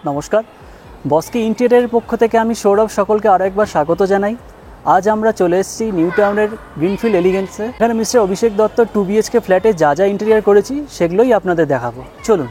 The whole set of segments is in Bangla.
নমস্কার, বস্কি ইন্টেরিয়ারের পক্ষ থেকে আমি সৌরভ সকলকে আরও একবার স্বাগত জানাই। আজ আমরা চলে এসেছি নিউ টাউনের গ্রিনফিল্ড এলিগেন্সে। এখানে মিস্টার অভিষেক দত্ত 2 BHK ফ্ল্যাটে যা যা ইন্টেরিয়ার করেছি সেগুলোই আপনাদের দেখাবো। চলুন।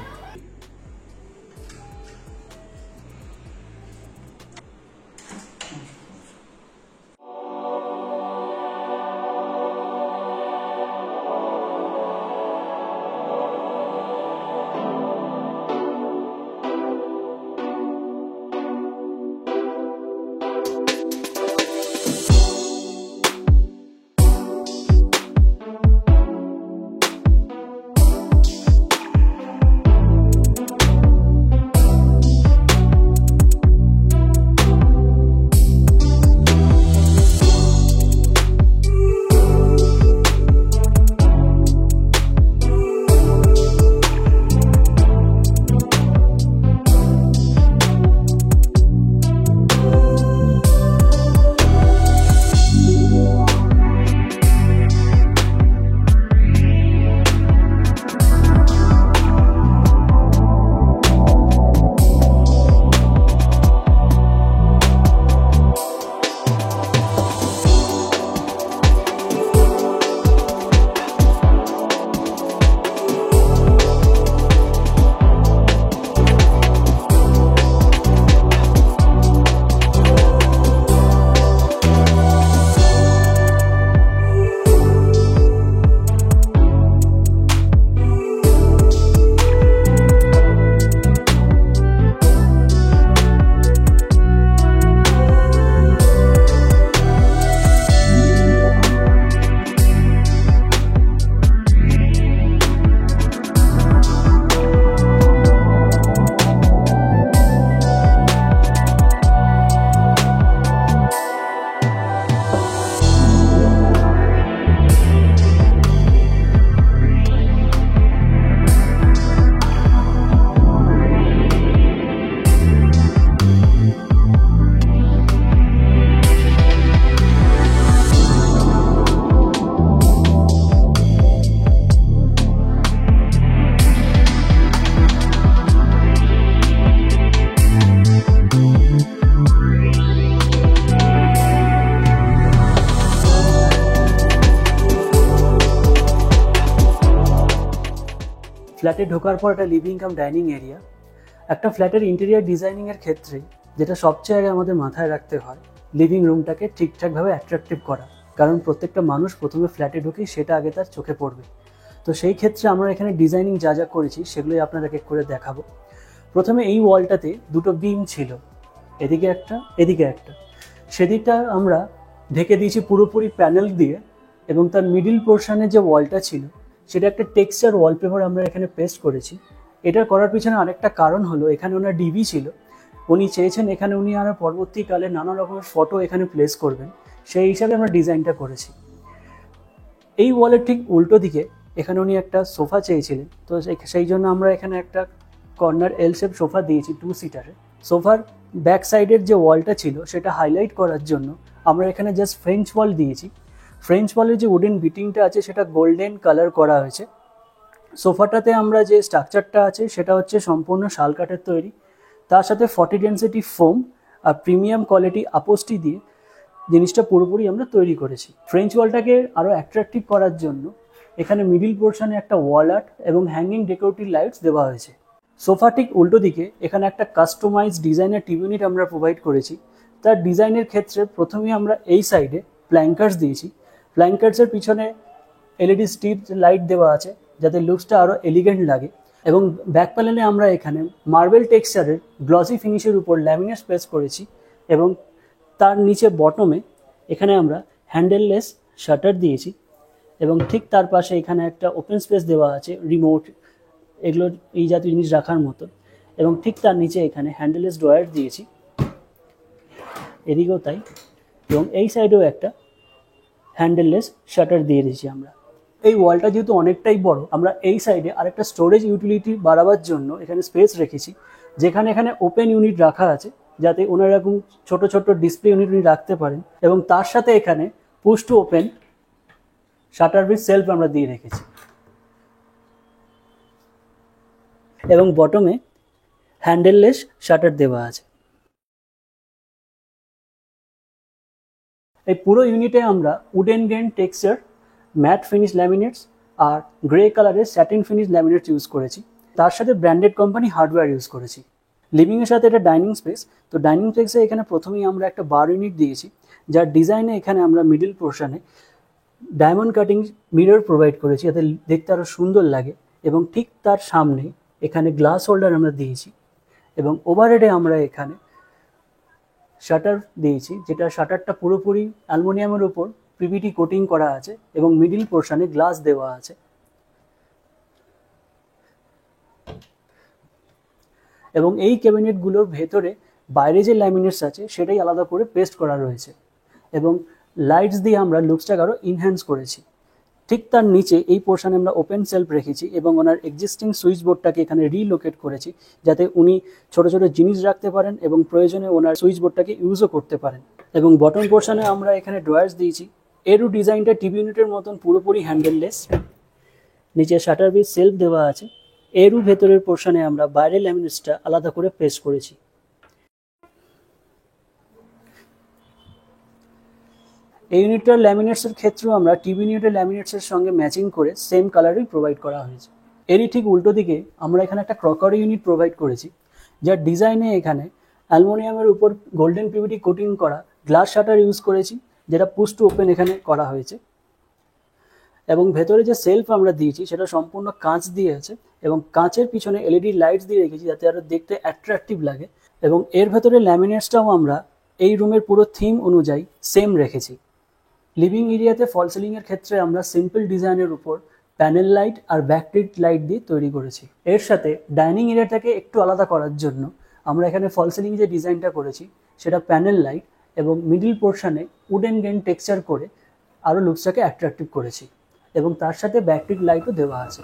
ফ্ল্যাটে ঢোকার পর একটা লিভিং কাম ডাইনিং এরিয়া। একটা ফ্ল্যাটের ইন্টেরিয়ার ডিজাইনিংয়ের ক্ষেত্রে যেটা সবচেয়ে আগে আমাদের মাথায় রাখতে হয়, লিভিং রুমটাকে ঠিকঠাকভাবে অ্যাট্রাকটিভ করা। কারণ প্রত্যেকটা মানুষ প্রথমে ফ্ল্যাটে ঢুকেই সেটা আগে তার চোখে পড়বে। তো সেই ক্ষেত্রে আমরা এখানে ডিজাইনিং যা যা করেছি সেগুলোই আপনাদেরকে করে দেখাবো। প্রথমে এই ওয়ালটাতে দুটো বিম ছিল, এদিকে একটা এদিকে একটা। সেদিকটা আমরা ঢেকে দিয়েছি পুরোপুরি প্যানেল দিয়ে, এবং তার মিডিল পোর্শনে যে ওয়ালটা ছিল সেটা একটা টেক্সচার ওয়ালপেপার আমরা এখানে পেস্ট করেছি। এটা করার পিছনে আরেকটা কারণ হলো, এখানে ওনার ডিবি ছিল, উনি চেয়েছেন এখানে উনি আরও পরবর্তীকালে নানা রকমের ফটো এখানে প্লেস করবেন, সেই হিসাবে আমরা ডিজাইনটা করেছি। এই ওয়ালের ঠিক উল্টো দিকে এখানে উনি একটা সোফা চেয়েছিলেন, তো সেই জন্য আমরা এখানে একটা কর্নার এল শেপ সোফা দিয়েছি 2 সিটারের। সোফার ব্যাক সাইডের যে ওয়ালটা ছিল সেটা হাইলাইট করার জন্য আমরা এখানে জাস্ট ফ্রেঞ্চ ওয়াল দিয়েছি। ফ্রেঞ্চ ওয়ালের যে উডেন বিটিংটা আছে সেটা গোল্ডেন কালার করা হয়েছে। সোফাটাতে আমরা যে স্ট্রাকচারটা আছে সেটা হচ্ছে সম্পূর্ণ শাল কাঠের তৈরি, তার সাথে 40 ডেন্সিটি ফোম আর প্রিমিয়াম কোয়ালিটি আপোস্টি দিয়ে জিনিসটা পুরোপুরি আমরা তৈরি করেছি। ফ্রেঞ্চ ওয়ালটাকে আরও অ্যাট্রাকটিভ করার জন্য এখানে মিডিল পোর্শনে একটা ওয়াল আর্ট এবং হ্যাঙ্গিং ডেকোরেটিভ লাইটস দেওয়া হয়েছে। সোফা ঠিক উল্টো দিকে এখানে একটা কাস্টমাইজ ডিজাইনের টিভি ইউনিট আমরা প্রোভাইড করেছি। তার ডিজাইনের ক্ষেত্রে প্রথমেই আমরা এই সাইডে প্ল্যাঙ্কার্স দিয়েছি। প্ল্যাঙ্কার্সের পিছনে এলইডি স্ট্রিপ লাইট দেওয়া আছে যাতে লুকসটা আরও এলিগেন্ট লাগে, এবং ব্যাক প্যানেলে আমরা এখানে মার্বেল টেক্সচারের গ্লসি ফিনিশের উপর ল্যামিনেট প্লেস করেছি, এবং তার নিচে বটমে এখানে আমরা হ্যান্ডেললেস শাটার দিয়েছি, এবং ঠিক তার পাশে এখানে একটা ওপেন স্পেস দেওয়া আছে, রিমোট এগুলো এই জাতীয় জিনিস রাখার মতো, এবং ঠিক তার নিচে এখানে হ্যান্ডেললেস ড্রয়ার দিয়েছি, এদিকেও তাই, এবং এই সাইডেও একটা হ্যান্ডেললেস শাটার দিয়ে দিয়েছি আমরা। এই ওয়ালটা যেহেতু অনেকটাই বড়, আমরা এই সাইডে আরেকটা স্টোরেজ ইউটিলিটি বাড়াবার জন্য এখানে স্পেস রেখেছি, যেখানে এখানে ওপেন ইউনিট রাখা আছে যাতে ওনারা এরকম ছোট ছোট ডিসপ্লে ইউনিট রাখতে পারেন, এবং তার সাথে এখানে push to open shutter with self আমরা দিয়ে রেখেছি, এবং বটমে হ্যান্ডেললেস শাটার দেওয়া আছে। এই পুরো ইউনিটে আমরা wooden grain texture, matte finish laminates আর গ্রে কালারের স্যাটিন ফিনিশ ল্যামিনেটস ইউজ করেছি। তার সাথে ব্র্যান্ডেড কোম্পানি হার্ডওয়্যার ইউজ করেছি। লিভিংয়ের সাথে এটা ডাইনিং স্পেস। তো ডাইনিং স্পেসে এখানে প্রথমেই আমরা একটা বার ইউনিট দিয়েছি, যার ডিজাইনে এখানে আমরা মিডল পোর্শনে ডায়মন্ড কাটিং মিরর প্রোভাইড করেছি যাতে দেখতে আরও সুন্দর লাগে, এবং ঠিক তার সামনে এখানে গ্লাস হোল্ডার আমরা দিয়েছি, এবং ওভারহেডে আমরা এখানে শাটার দিয়েছি, যেটা শাটারটা পুরোপুরি অ্যালুমিনিয়ামের উপর পিভিটি কোটিং করা আছে এবং মিডল পোর্শনে গ্লাস দেওয়া আছে। এবং এই ক্যাবিনেটগুলোর ভেতরে বাইরে যে ল্যামিনেটস আছে সেটাই আলাদা করে পেস্ট করা রয়েছে, এবং লাইটস দিয়ে আমরা লুকসটাকে আরও ইনহ্যান্স করেছি। ঠিক তার নিচে এই পোর্শনে আমরা ওপেন সেলফ রেখেছি এবং ওনার এক্সিস্টিং সুইচ বোর্ডটাকে এখানে রিলোকেট করেছি যাতে উনি ছোট ছোট জিনিস রাখতে পারেন এবং প্রয়োজনে ওনার সুইচ বোর্ডটাকে ইউজও করতে পারেন। এবং বটম পোর্শনে আমরা এখানে ড্রয়ার্স দিয়েছি। এরও ডিজাইনটা টিভি ইউনিটের মতন পুরোপুরি হ্যান্ডেললেস। নিচে শাটার বিট সেলফ দেওয়া আছে। এরও ভেতরের পোর্শনে আমরা বাইরের ল্যামিনেটসটা আলাদা করে পেস্ট করেছি। এই ইউনিটটার ল্যামিনেটসের ক্ষেত্রেও আমরা টিভি ইউনিটের ল্যামিনেটসের সঙ্গে ম্যাচিং করে সেম কালারই প্রোভাইড করা হয়েছে। এরই ঠিক উল্টো দিকে আমরা এখানে একটা ক্রকারি ইউনিট প্রোভাইড করেছি, যার ডিজাইনে এখানে অ্যালুমিনিয়ামের উপর গোল্ডেন পিভিটি কোটিং করা গ্লাস শাটার ইউজ করেছি, যেটা পুশ টু ওপেন এখানে করা হয়েছে। এবং ভেতরে যে সেলফ আমরা দিয়েছি সেটা সম্পূর্ণ কাঁচ দিয়ে আছে, এবং কাঁচের পিছনে এলইডি লাইটস দিয়ে রেখেছি যাতে আরও দেখতে অ্যাট্রাকটিভ লাগে। এবং এর ভেতরে ল্যামিনেটসটাও আমরা এই রুমের পুরো থিম অনুযায়ী সেম রেখেছি। লিভিং এরিয়াতে ফল সিলিংয়ের ক্ষেত্রে আমরা সিম্পল ডিজাইনের উপর প্যানেল লাইট আর ব্যাকলাইট লাইট দিয়ে তৈরি করেছি। এর সাথে ডাইনিং এরিয়াটাকে একটু আলাদা করার জন্য আমরা এখানে ফল সিলিং যে ডিজাইনটা করেছি সেটা প্যানেল লাইট এবং মিডল পোর্শনে উডেন গ্রেন টেক্সচার করে আরও লুকসটাকে অ্যাট্রাকটিভ করেছি, এবং তার সাথে ব্যাকলাইট লাইটও দেওয়া আছে।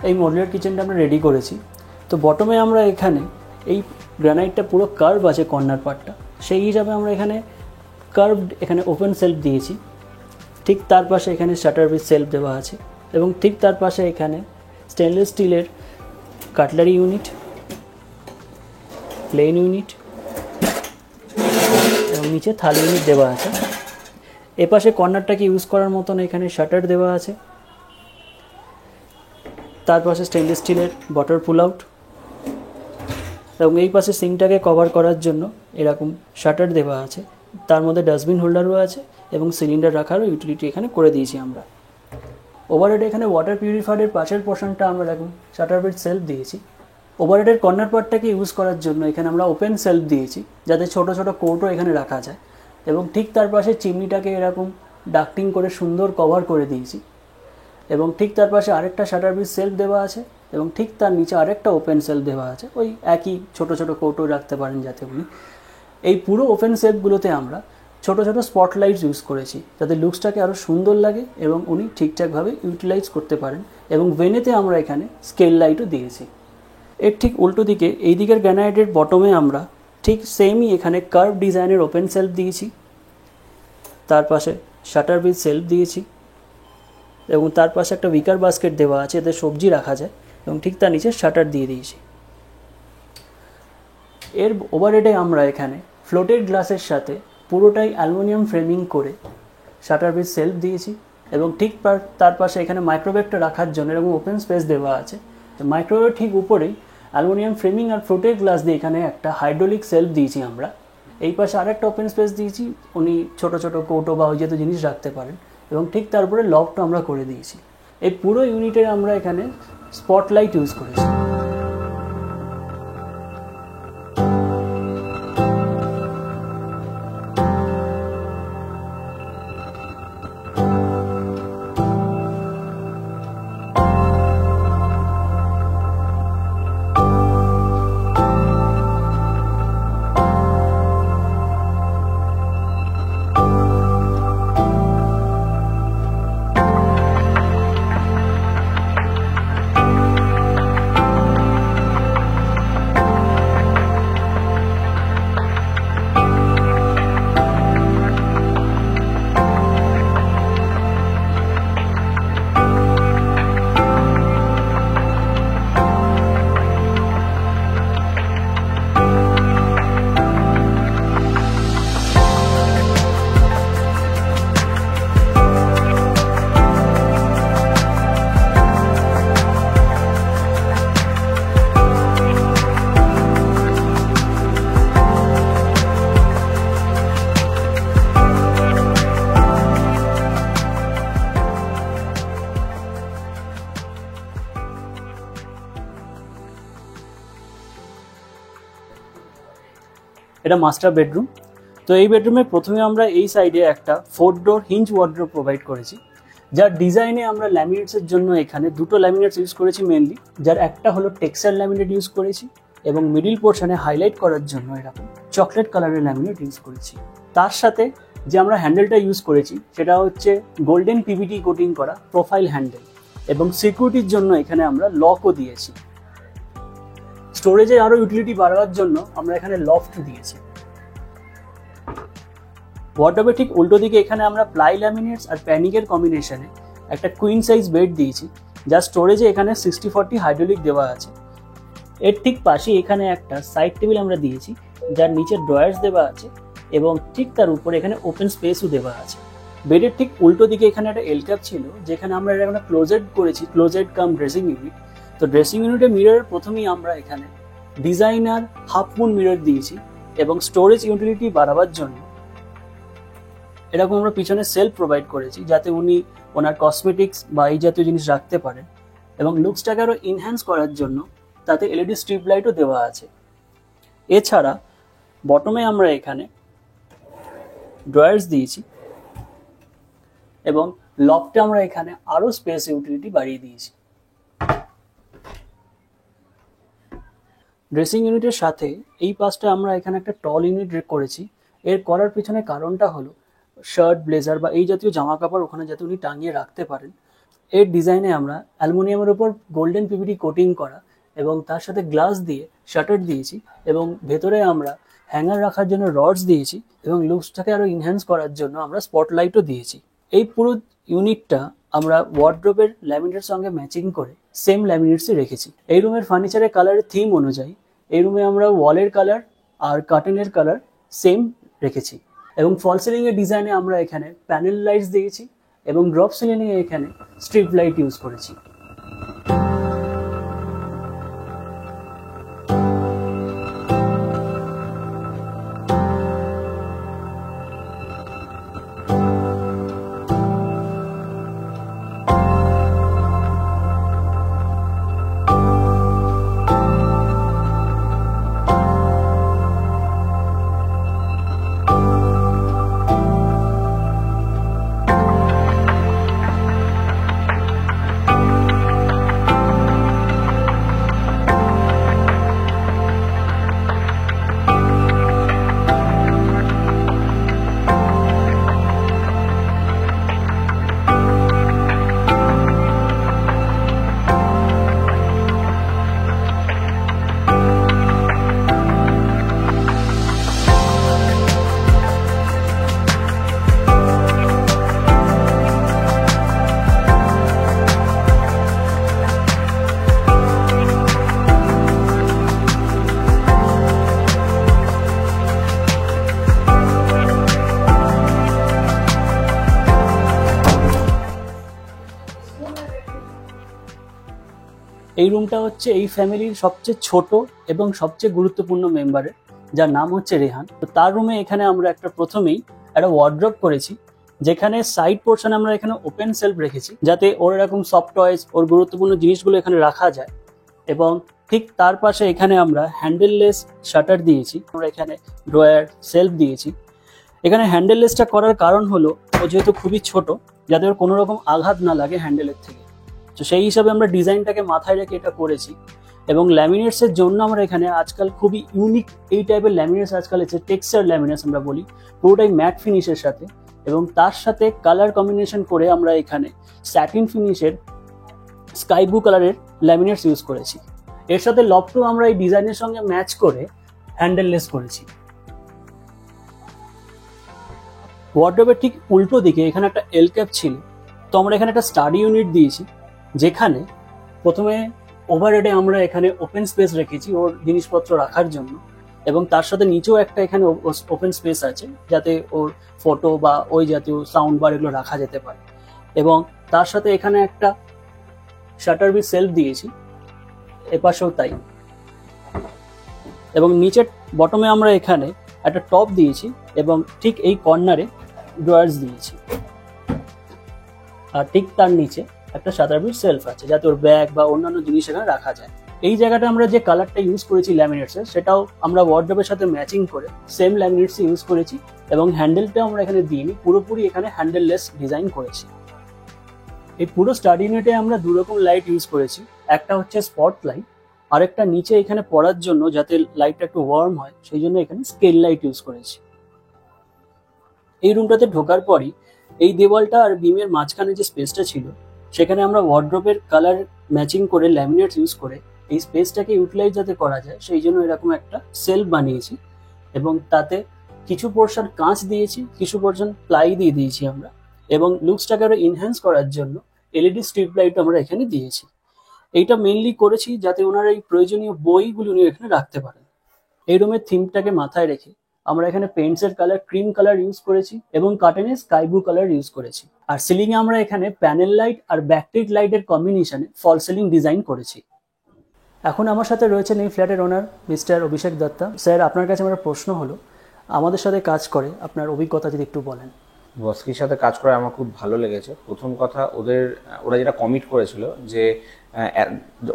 এই মডুলার কিচেনটা আমরা রেডি করেছি। তো বটমে আমরা এখানে এই গ্রানাইটটা পুরো কার্ভ আছে কর্নার পার্টটা, সেই হিসাবে আমরা এখানে কার্ভড এখানে ওপেন সেলফ দিয়েছি। ঠিক তার পাশে এখানে শাটার বিট সেলফ দেওয়া আছে, এবং ঠিক তার পাশে এখানে স্টেনলেস স্টিলের কাটলারি ইউনিট, প্লেন ইউনিট এবং নিচে থালি ইউনিট দেওয়া আছে। এপাশে কর্নারটাকে ইউজ করার মতন এখানে শাটার দেওয়া আছে। তার পাশে স্টেনলেস স্টিলের বটল পুল আউট, এবং এই পাশে সিঙ্কটাকে কভার করার জন্য এরকম শাটার দেওয়া আছে। তার মধ্যে ডাস্টবিন হোল্ডারও আছে এবং সিলিন্ডার রাখারও ইউটিলিটি এখানে করে দিয়েছি আমরা। ওভারহেড এখানে ওয়াটার পিউরিফায়ারের পাশের পোর্শনটা আমরা এরকম শাটার বিট সেলফ দিয়েছি। ওভারহেডের কর্নার পার্টটাকে ইউজ করার জন্য এখানে আমরা ওপেন সেলফ দিয়েছি যাতে ছোট ছোট কোটও এখানে রাখা যায়, এবং ঠিক তার পাশে চিমনিটাকে এরকম ডাক্টিং করে সুন্দর কভার করে দিয়েছি। এবং ঠিক তার পাশে আরেকটা শাটার বিট সেলফ দেওয়া আছে, এবং ঠিক তার নিচে আরেকটা ওপেন সেলফ দেওয়া আছে, ওই একই ছোট ছোট কৌটো রাখতে পারেন যাতে উনি। এই পুরো ওপেন সেলফগুলোতে আমরা ছোট ছোট স্পটলাইটস ইউজ করেছি যাতে লুকসটাকে আরও সুন্দর লাগে এবং উনি ঠিকঠাকভাবে ইউটিলাইজ করতে পারেন। এবং ভেনেতে আমরা এখানে স্কেল লাইটও দিয়েছি। এর ঠিক উল্টো দিকে এই দিকের গ্রানাইটের বটমে আমরা ঠিক সেমই এখানে কার্ভ ডিজাইনের ওপেন সেলফ দিয়েছি, তার পাশে শাটার বিট সেলফ দিয়েছি, এবং তার পাশে একটা উইকার বাস্কেট দেওয়া আছে এতে সবজি রাখা যায়, এবং ঠিক তার নিচে শাটার দিয়ে দিয়েছি। এর ওভারহেডে আমরা এখানে ফ্লোটেড গ্লাসের সাথে পুরোটাই অ্যালুমিনিয়াম ফ্রেমিং করে শাটার বিট সেলফ দিয়েছি, এবং ঠিক তার পাশে এখানে মাইক্রোওয়েভটা রাখার জন্য এরকম ওপেন স্পেস দেওয়া আছে। মাইক্রোওয়েভ ঠিক উপরেই অ্যালুমিনিয়াম ফ্রেমিং আর ফ্লোটেড গ্লাস দিয়ে এখানে একটা হাইড্রোলিক সেলফ দিয়েছি আমরা। এই পাশে আরেকটা ওপেন স্পেস দিয়েছি, উনি ছোট ছোট কৌটো বা ওই জাতীয় জিনিস রাখতে পারেন, এবং ঠিক তারপরে লকটা আমরা করে দিয়েছি। এই পুরো ইউনিটে আমরা এখানে স্পটলাইট ইউজ করেছি। এটা মাস্টার বেডরুম। তো এই বেডরুমে প্রথমে আমরা এই সাইডে একটা 4 ডোর হিঞ্জ ওয়ার্ডরোব প্রোভাইড করেছি, যার ডিজাইনে আমরা ল্যামিনেটসের জন্য এখানে দুটো ল্যামিনেটস ইউজ করেছি মেনলি, যার একটা হলো টেক্সচার ল্যামিনেট ইউজ করেছি এবং মিডিল পোর্শনে হাইলাইট করার জন্য এরকম চকলেট কালারের ল্যামিনেট ইউজ করেছি। তার সাথে যে আমরা হ্যান্ডেলটা ইউজ করেছি সেটা হচ্ছে গোল্ডেন পিভিটি কোটিং করা প্রোফাইল হ্যান্ডেল, এবং সিকিউরিটির জন্য এখানে আমরা লকও দিয়েছি। স্টোরেজে আরো ইউটিলিটি বাড়াবার জন্য আমরা এখানে লফট দিয়েছি। ওয়ার্ডরোবের ঠিক উল্টো দিকে এখানে আমরা প্লাই ল্যামিনেটস আর প্যানিকের কম্বিনেশনে একটা কুইন সাইজ বেড দিয়েছি, যার স্টোরেজে এখানে 60/40 হাইড্রোলিক দেওয়া আছে। এর ঠিক পাশে এখানে একটা সাইড টেবিল আমরা দিয়েছি, যার নিচে ড্রয়ার্স দেওয়া আছে এবং ঠিক তার উপরে এখানে ওপেন স্পেসও দেওয়া আছে। বেডের ঠিক উল্টো দিকে এখানে একটা এল ক্যাপ ছিল, যেখানে আমরা একটা ক্লোজেট করেছি, ক্লোজেট কাম ড্রেসিং ইউনিট। তো ড্রেসিং ইউনিটের মিররের প্রথমেই আমরা এখানে ডিজাইনার হাফ মুন মিরর দিয়েছি, এবং স্টোরেজ ইউটিলিটি বাড়াবার জন্য এরকম আমরা পিছনে সেলফ প্রোভাইড করেছি, যাতে উনি ওনার কসমেটিক্স বা এই জাতীয় জিনিস রাখতে পারেন, এবং লুকসটাকে আরও ইনহ্যান্স করার জন্য তাতে এলইডি স্ট্রিপ লাইটও দেওয়া আছে। এছাড়া বটমে আমরা এখানে ড্রয়ার্স দিয়েছি, এবং লফটে আমরা এখানে আরও স্পেস ইউটিলিটি বাড়িয়ে দিয়েছি। ড্রেসিং ইউনিটের সাথে এই পাশটা আমরা এখানে একটা টল ইউনিট করেছি। এর করার পিছনে কারণটা হলো শার্ট, ব্লেজার বা এই জাতীয় জামা কাপড় ওখানে যাতে উনি টাঙিয়ে রাখতে পারেন। এর ডিজাইনে আমরা অ্যালুমিনিয়ামের উপর গোল্ডেন পিভিটি কোটিং করা এবং তার সাথে গ্লাস দিয়ে শাটার দিয়েছি, এবং ভেতরে আমরা হ্যাঙ্গার রাখার জন্য রডস দিয়েছি, এবং লুকসটাকে আরও ইনহ্যান্স করার জন্য আমরা স্পটলাইটও দিয়েছি। এই পুরো ইউনিটটা আমরা ওয়ার্ডরোবের ল্যামিনেটের সঙ্গে ম্যাচিং করে সেম ল্যামিনেটসই রেখেছি। এই রুমের ফার্নিচারের কালারের থিম অনুযায়ী এই রুমে আমরা ওয়ালের কালার আর কার্টেনের কালার সেম রেখেছি, এবং ফল সিলিং এর ডিজাইনে আমরা এখানে প্যানেল লাইটস দিয়েছি, এবং ড্রপ সিলিং এ এখানে স্ট্রিপ লাইট ইউজ করেছি। এই রুমটা হচ্ছে এই ফ্যামিলির সবচেয়ে ছোট এবং সবচেয়ে গুরুত্বপূর্ণ মেম্বারের, যার নাম হচ্ছে রেহান। তো তার রুমে এখানে আমরা প্রথমেই একটা ওয়ার্ড্রপ করেছি, যেখানে সাইড পোর্শনে আমরা এখানে ওপেন সেলফ রেখেছি, যাতে ওর এরকম সফট টয়েস, ওর গুরুত্বপূর্ণ জিনিসগুলো এখানে রাখা যায়। এবং ঠিক তার পাশে এখানে আমরা হ্যান্ডেললেস শাটার দিয়েছি, আমরা এখানে ড্রয়ার সেলফ দিয়েছি। এখানে হ্যান্ডেললেসটা করার কারণ হলো ও যেহেতু খুবই ছোট, যাতে ওর কোনো রকম আঘাত না লাগে হ্যান্ডেলের থেকে। তো সেই হিসাবে আমরা ডিজাইনটাকে মাথায় রেখে এটা করেছি। এবং ল্যামিনেটসের জন্য আমরা এখানে আজকাল খুবই ইউনিক এই টাইপের ল্যামিনেটস আজকাল এসেছে, টেক্সচার ল্যামিনেটস আমরা বলি, পুরোটাই ম্যাট ফিনিশের সাথে। এবং তার সাথে কালার কম্বিনেশন করে আমরা এখানে স্যাটিন ফিনিশের স্কাই ব্লু কালারের ল্যামিনেটস ইউজ করেছি। এর সাথে লফটও আমরা এই ডিজাইনের সঙ্গে ম্যাচ করে হ্যান্ডেললেস করেছি। ওয়ার্ডরোবের ঠিক উল্টো দিকে এখানে একটা এল ক্যাপ ছিল, তো আমরা এখানে একটা স্টাডি ইউনিট দিয়েছি, যেখানে প্রথমে ওভারহেডে আমরা এখানে ওপেন স্পেস রেখেছি ওর জিনিসপত্র রাখার জন্য, এবং তার সাথে নিচেও একটা এখানে ওপেন স্পেস আছে, যাতে ওর ফটো বা ওই জাতীয় সাউন্ড বার এগুলো রাখা যেতে পারে। এবং তার সাথে এখানে একটা শাটার উইথ সেলফ দিয়েছি, এপাশেও তাই। এবং নিচের বটমে আমরা এখানে একটা টপ দিয়েছি, এবং ঠিক এই কর্নারে ড্রয়ার্স দিয়েছি। আর ঠিক তার নিচে একটা শাটার উইথ সেলফ আছে, যাতে ওর ব্যাগ বা অন্যান্য জিনিস এখানে রাখা যায়। এই জায়গাটা আমরা যে কালারটা ইউজ করেছি ল্যামিনেটসের, সেটাও আমরা ওয়ার্ডরোবের সাথে ম্যাচিং করে সেম ল্যামিনেটস ইউজ করেছি। এবং হ্যান্ডেলটাও আমরা এখানে দিইনি, পুরোপুরি এখানে হ্যান্ডেললেস ডিজাইন করেছি। এই পুরো স্টাডি ইউনিটে আমরা দুরকম লাইট ইউজ করেছি, একটা হচ্ছে স্পট লাইট, আরেকটা নিচে এখানে পড়ার জন্য, যাতে লাইটটা একটু ওয়ার্ম হয়, সেই জন্য এখানে স্কেল লাইট ইউজ করেছি। এই রুমটাতে ঢোকার পরই এই দেওয়ালটা আর বিমের মাঝখানে যে স্পেসটা ছিল, সেখানে আমরা ওয়ার্ডরোবের কালার ম্যাচিং করে ল্যামিনেটস ইউজ করে এই স্পেসটাকে ইউটিলাইজ যাতে করা যায়, সেই জন্য এরকম একটা সেলফ বানিয়েছি। এবং তাতে কিছু পোর্শন কাঁচ দিয়েছি, কিছু পোর্শন প্লাই দিয়ে দিয়েছি আমরা। এবং লুকসটাকে আরো এনহ্যান্স করার জন্য এলইডি স্ট্রিপ লাইট আমরা এখানে দিয়েছি। এইটা মেইনলি করেছি যাতে ওনার এই প্রয়োজনীয় বইগুলো উনি এখানে রাখতে পারেন। এই রুমের থিমটাকে মাথায় রেখে আমরা এখানে পেন্টসের কালার ক্রিম কালার ইউজ করেছি, এবং কার্টেনে স্কাই ব্লু কালার ইউজ করেছি। আর সিলিং এ আমরা এখানে প্যানেল লাইট আর ব্যাকলাইট লাইটের কম্বিনেশনে ফল সিলিং ডিজাইন করেছি। এখন আমার সাথে রয়েছেন এই ফ্ল্যাটের ওনার মিস্টার অভিষেক দত্তা। স্যার, আপনার কাছে আমার প্রশ্ন হলো, আমাদের সাথে কাজ করে আপনার অভিজ্ঞতা যদি একটু বলেন। বস্কির সাথে কাজ করে আমার খুব ভালো লেগেছে। প্রথম কথা, ওরা যেটা কমিট করেছিল যে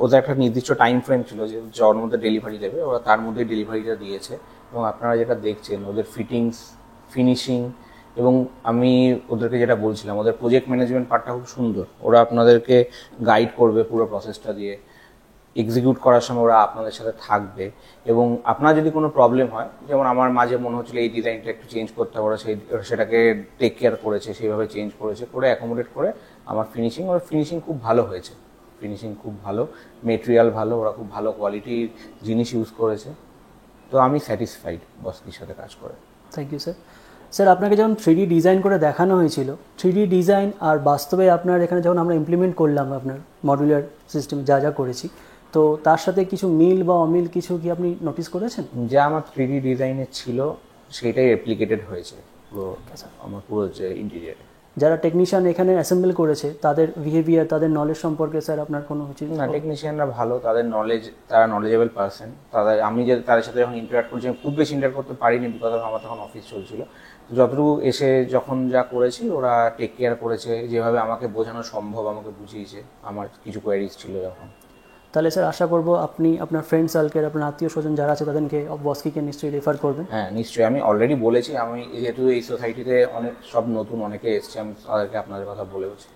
ওদের একটা নির্দিষ্ট টাইম ফ্রেম ছিল যে যার মধ্যে ডেলিভারি দেবে, ওরা তার মধ্যে ডেলিভারিটা দিয়েছে। এবং আপনারা যেটা দেখছেন ওদের ফিটিংস, ফিনিশিং, এবং আমি ওদেরকে যেটা বলছিলাম, ওদের প্রজেক্ট ম্যানেজমেন্ট পার্টটা খুব সুন্দর। ওরা আপনাদেরকে গাইড করবে পুরো প্রসেসটা দিয়ে, এক্সিকিউট করার সময় ওরা আপনাদের সাথে থাকবে। এবং আপনার যদি কোনো প্রবলেম হয়, যেমন আমার মাঝে মনে হচ্ছিল এই ডিজাইনটা একটু চেঞ্জ করতে হবে, সেটাকে টেক কেয়ার করেছে, সেইভাবে চেঞ্জ করে অ্যাকোমোডেট করে আমার ফিনিশিং খুব ভালো হয়েছে। ফিনিশিং খুব ভালো, মেটেরিয়াল ভালো, ওরা খুব ভালো কোয়ালিটির জিনিস ইউজ করেছে। তো আমি স্যাটিসফাইড বস্কির সাথে কাজ করে। Thank you sir. স্যার, আপনাকে যখন 3D ডিজাইন করে দেখানো হয়েছিল, 3D ডিজাইন আর বাস্তবে আপনার এখানে যখন আমরা ইমপ্লিমেন্ট করলাম আপনার মডুলার সিস্টেমে যা যা করেছি, তো তার সাথে কিছু মিল বা অমিল কিছু কি আপনি নোটিস করেছেন? যা আমার 3D ডিজাইনে ছিল সেটাই রেপ্লিকেটেড হয়েছে আমার পুরো যে ইন্টেরিয়ারে। যারা টেকনিশিয়ান এখানে অ্যাসেম্বল করেছে, তাদের বিহেভিয়ার, তাদের নলেজ সম্পর্কে স্যার আপনার কোনো কিছু? না, টেকনিশিয়ানরা ভালো, তারা নলেজেবল পারসন। আমি যে তাদের সাথে যখন ইন্টারাক্ট করছি, আমি খুব বেশি ইন্টারাক্ট করতে পারিনি, বিকজ আমার তখন অফিস চলছিল। যতটুকু এসে যখন যা করেছি, ওরা টেক কেয়ার করেছে, যেভাবে আমাকে বোঝানো সম্ভব আমাকে বুঝিয়েছে। আমার কিছু কোয়ারিজ ছিল যখন। তাহলে স্যার আশা করবো আপনি আপনার ফ্রেন্ড সার্কেল, আপনার আত্মীয় স্বজন যারা আছে তাদেরকে বস্কিকে নিশ্চয়ই রেফার করবেন। হ্যাঁ, নিশ্চয়ই। আমি অলরেডি বলেছি, আমি যেহেতু এই সোসাইটিতে সব নতুন অনেকে এসছে, আমি তাদেরকে আপনাদের কথা বলেওছি,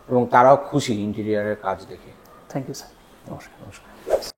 এবং তারাও খুশি ইন্টেরিয়ারের কাজ দেখে। Thank you sir. নমস্কার।